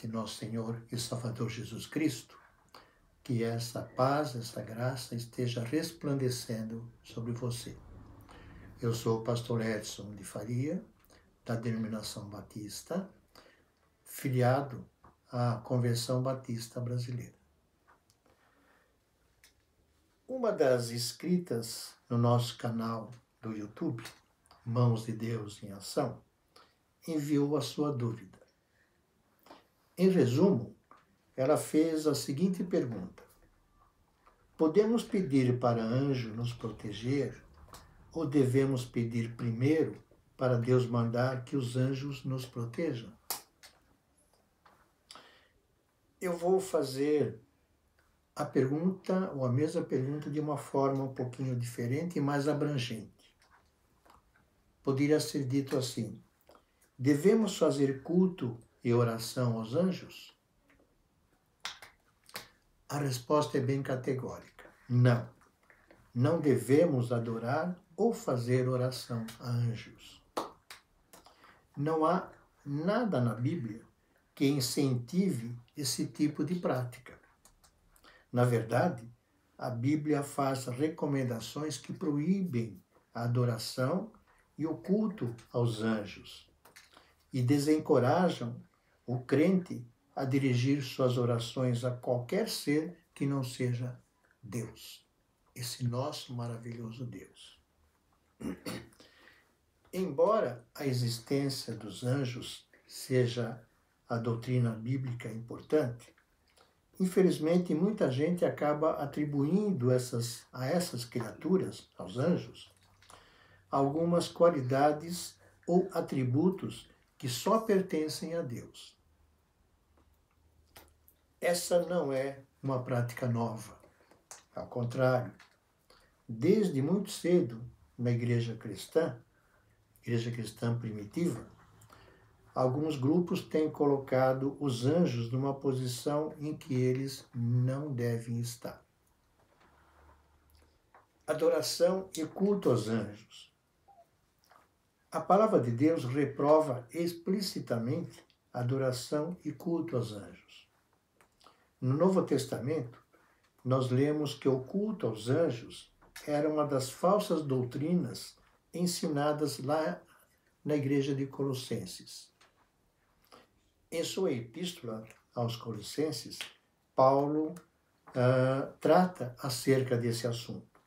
de nosso Senhor e Salvador Jesus Cristo, que essa paz, essa graça esteja resplandecendo sobre você. Eu sou o pastor Edson de Faria, da denominação batista, filiado à Convenção Batista Brasileira. Uma das inscritas no nosso canal do YouTube, Mãos de Deus em Ação, enviou a sua dúvida. Em resumo, ela fez a seguinte pergunta: podemos pedir para anjo nos proteger ou devemos pedir primeiro para Deus mandar que os anjos nos protejam? Eu vou fazer a pergunta, ou a mesma pergunta, de uma forma um pouquinho diferente e mais abrangente. Poderia ser dito assim: devemos fazer culto e oração aos anjos? A resposta é bem categórica. Não. Não devemos adorar ou fazer oração a anjos. Não há nada na Bíblia que incentive esse tipo de prática. Na verdade, a Bíblia faz recomendações que proíbem a adoração e o culto aos anjos e desencorajam o crente a dirigir suas orações a qualquer ser que não seja Deus, esse nosso maravilhoso Deus. Embora a existência dos anjos seja a doutrina bíblica importante, infelizmente muita gente acaba atribuindo a essas criaturas, aos anjos, algumas qualidades ou atributos que só pertencem a Deus. Essa não é uma prática nova. Ao contrário, desde muito cedo na igreja cristã primitiva, alguns grupos têm colocado os anjos numa posição em que eles não devem estar. Adoração e culto aos anjos. A palavra de Deus reprova explicitamente adoração e culto aos anjos. No Novo Testamento, nós lemos que o culto aos anjos era uma das falsas doutrinas ensinadas lá na igreja de Colossenses. Em sua epístola aos Colossenses, Paulo trata acerca desse assunto.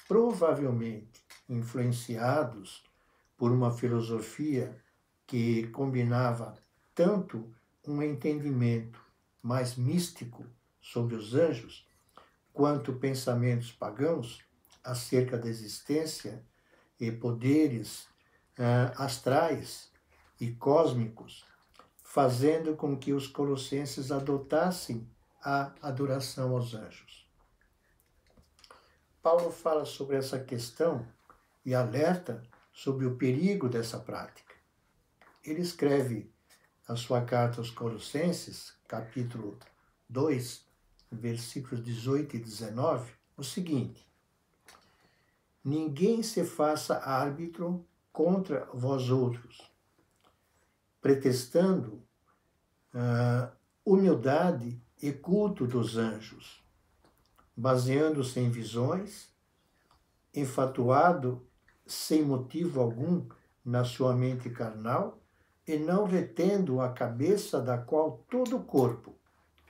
Provavelmente influenciados por uma filosofia que combinava tanto um entendimento mais místico sobre os anjos, quanto pensamentos pagãos acerca da existência e poderes astrais e cósmicos, fazendo com que os colossenses adotassem a adoração aos anjos. Paulo fala sobre essa questão e alerta sobre o perigo dessa prática. Ele escreve a sua carta aos Colossenses, capítulo 2, versículos 18 e 19, o seguinte: ninguém se faça árbitro contra vós outros, pretextando humildade e culto dos anjos, baseando-se em visões, enfatuado sem motivo algum na sua mente carnal, e não retendo a cabeça da qual todo o corpo,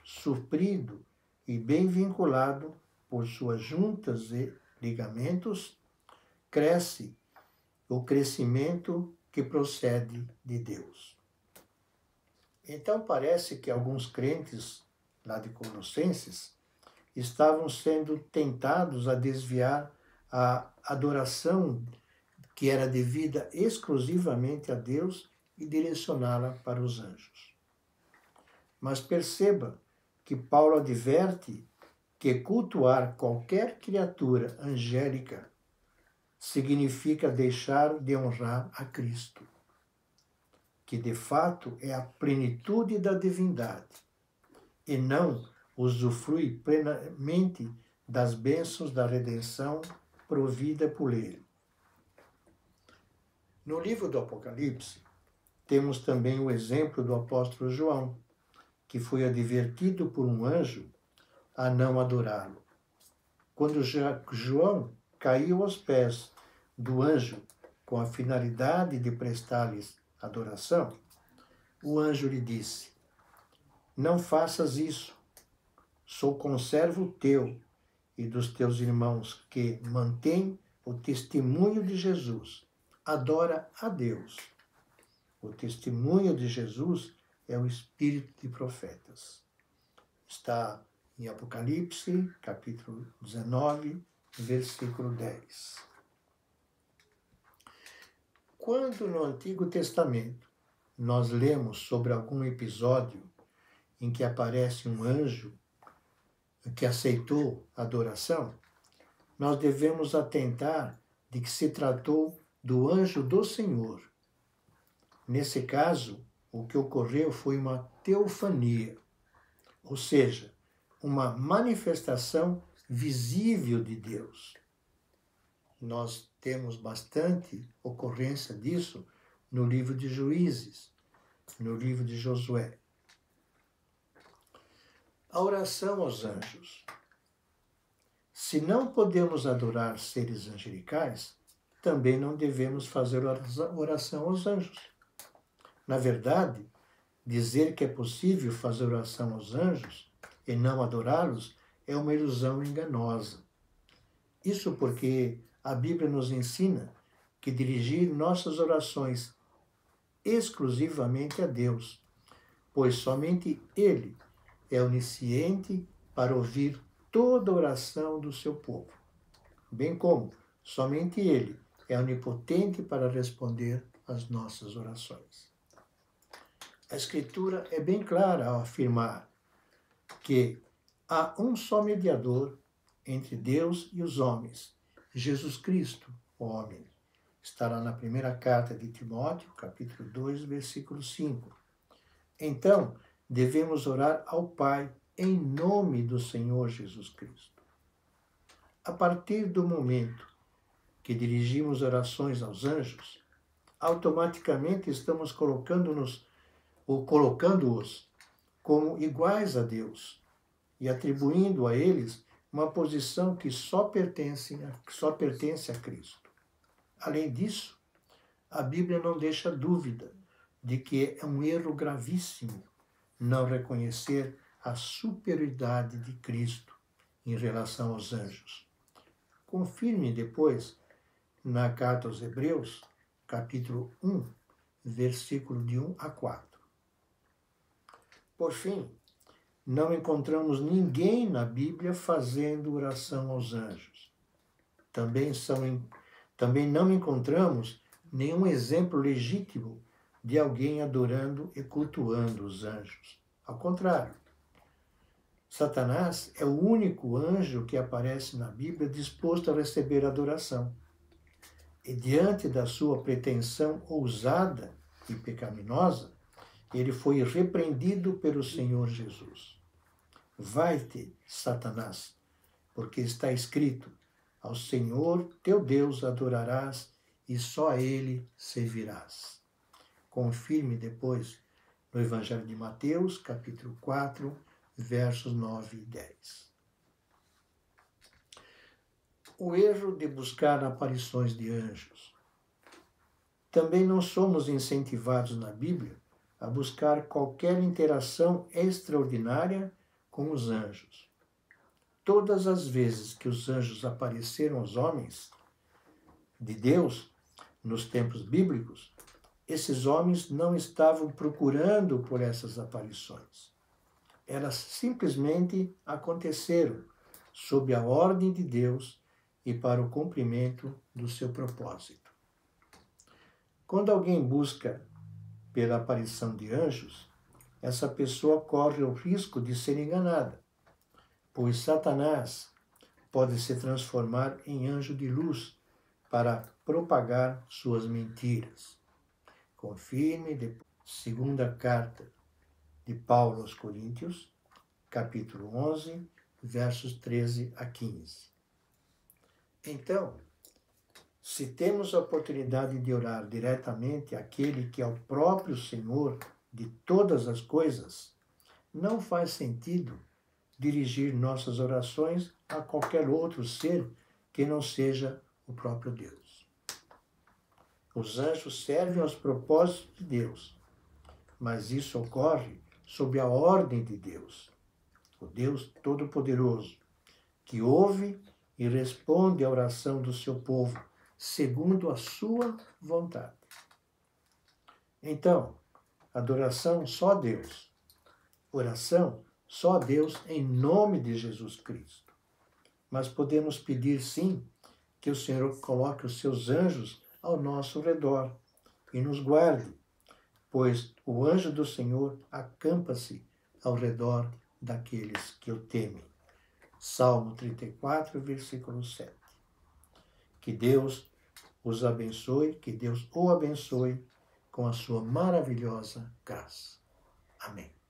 suprido e bem vinculado por suas juntas e ligamentos, cresce o crescimento que procede de Deus. Então parece que alguns crentes lá de Colossenses estavam sendo tentados a desviar a adoração que era devida exclusivamente a Deus e direcioná-la para os anjos. Mas perceba que Paulo adverte que cultuar qualquer criatura angélica significa deixar de honrar a Cristo, que de fato é a plenitude da divindade, e não usufrui plenamente das bênçãos da redenção provida por ele. No livro do Apocalipse, temos também o exemplo do apóstolo João, que foi advertido por um anjo a não adorá-lo. Quando João caiu aos pés do anjo com a finalidade de prestar-lhes adoração, o anjo lhe disse: não faças isso, sou conservo teu e dos teus irmãos que mantêm o testemunho de Jesus. Adora a Deus. O testemunho de Jesus é o espírito de profetas. Está em Apocalipse, capítulo 19, versículo 10. Quando no Antigo Testamento nós lemos sobre algum episódio em que aparece um anjo que aceitou a adoração, nós devemos atentar de que se tratou do anjo do Senhor. Nesse caso, o que ocorreu foi uma teofania, ou seja, uma manifestação visível de Deus. Nós temos bastante ocorrência disso no livro de Juízes, no livro de Josué. A oração aos anjos. Se não podemos adorar seres angelicais, também não devemos fazer oração aos anjos. Na verdade, dizer que é possível fazer oração aos anjos e não adorá-los é uma ilusão enganosa. Isso porque a Bíblia nos ensina que dirigir nossas orações exclusivamente a Deus, pois somente Ele é onisciente para ouvir toda oração do seu povo, bem como somente Ele é onipotente para responder às nossas orações. A Escritura é bem clara ao afirmar que há um só mediador entre Deus e os homens, Jesus Cristo, o homem. Está lá na primeira carta de Timóteo, capítulo 2, versículo 5. Então, devemos orar ao Pai em nome do Senhor Jesus Cristo. A partir do momento que dirigimos orações aos anjos, automaticamente estamos colocando-os como iguais a Deus e atribuindo a eles uma posição que só pertence a Cristo. Além disso, a Bíblia não deixa dúvida de que é um erro gravíssimo não reconhecer a superioridade de Cristo em relação aos anjos. Confirme depois na carta aos Hebreus, capítulo 1, versículo de 1 a 4. Por fim, não encontramos ninguém na Bíblia fazendo oração aos anjos. Também não encontramos nenhum exemplo legítimo de alguém adorando e cultuando os anjos. Ao contrário, Satanás é o único anjo que aparece na Bíblia disposto a receber adoração. E diante da sua pretensão ousada e pecaminosa, ele foi repreendido pelo Senhor Jesus. Vai-te, Satanás, porque está escrito: ao Senhor teu Deus adorarás e só a Ele servirás. Confirme depois no Evangelho de Mateus, capítulo 4, versos 9 e 10. O erro de buscar aparições de anjos. Também não somos incentivados na Bíblia a buscar qualquer interação extraordinária com os anjos. Todas as vezes que os anjos apareceram aos homens de Deus, nos tempos bíblicos, esses homens não estavam procurando por essas aparições. Elas simplesmente aconteceram sob a ordem de Deus e para o cumprimento do seu propósito. Quando alguém busca pela aparição de anjos, essa pessoa corre o risco de ser enganada, pois Satanás pode se transformar em anjo de luz para propagar suas mentiras. Confirme depois, segunda carta de Paulo aos Coríntios, capítulo 11, versos 13 a 15. Então, Se temos a oportunidade de orar diretamente àquele que é o próprio Senhor de todas as coisas, não faz sentido dirigir nossas orações a qualquer outro ser que não seja o próprio Deus. Os anjos servem aos propósitos de Deus, mas isso ocorre sob a ordem de Deus, o Deus Todo-Poderoso, que ouve e responde à oração do seu povo, segundo a sua vontade. Então, adoração só a Deus. Oração só a Deus em nome de Jesus Cristo. Mas podemos pedir sim que o Senhor coloque os seus anjos ao nosso redor e nos guarde, pois o anjo do Senhor acampa-se ao redor daqueles que o temem. Salmo 34, versículo 7. Que Deus os abençoe, que Deus o abençoe com a sua maravilhosa graça. Amém.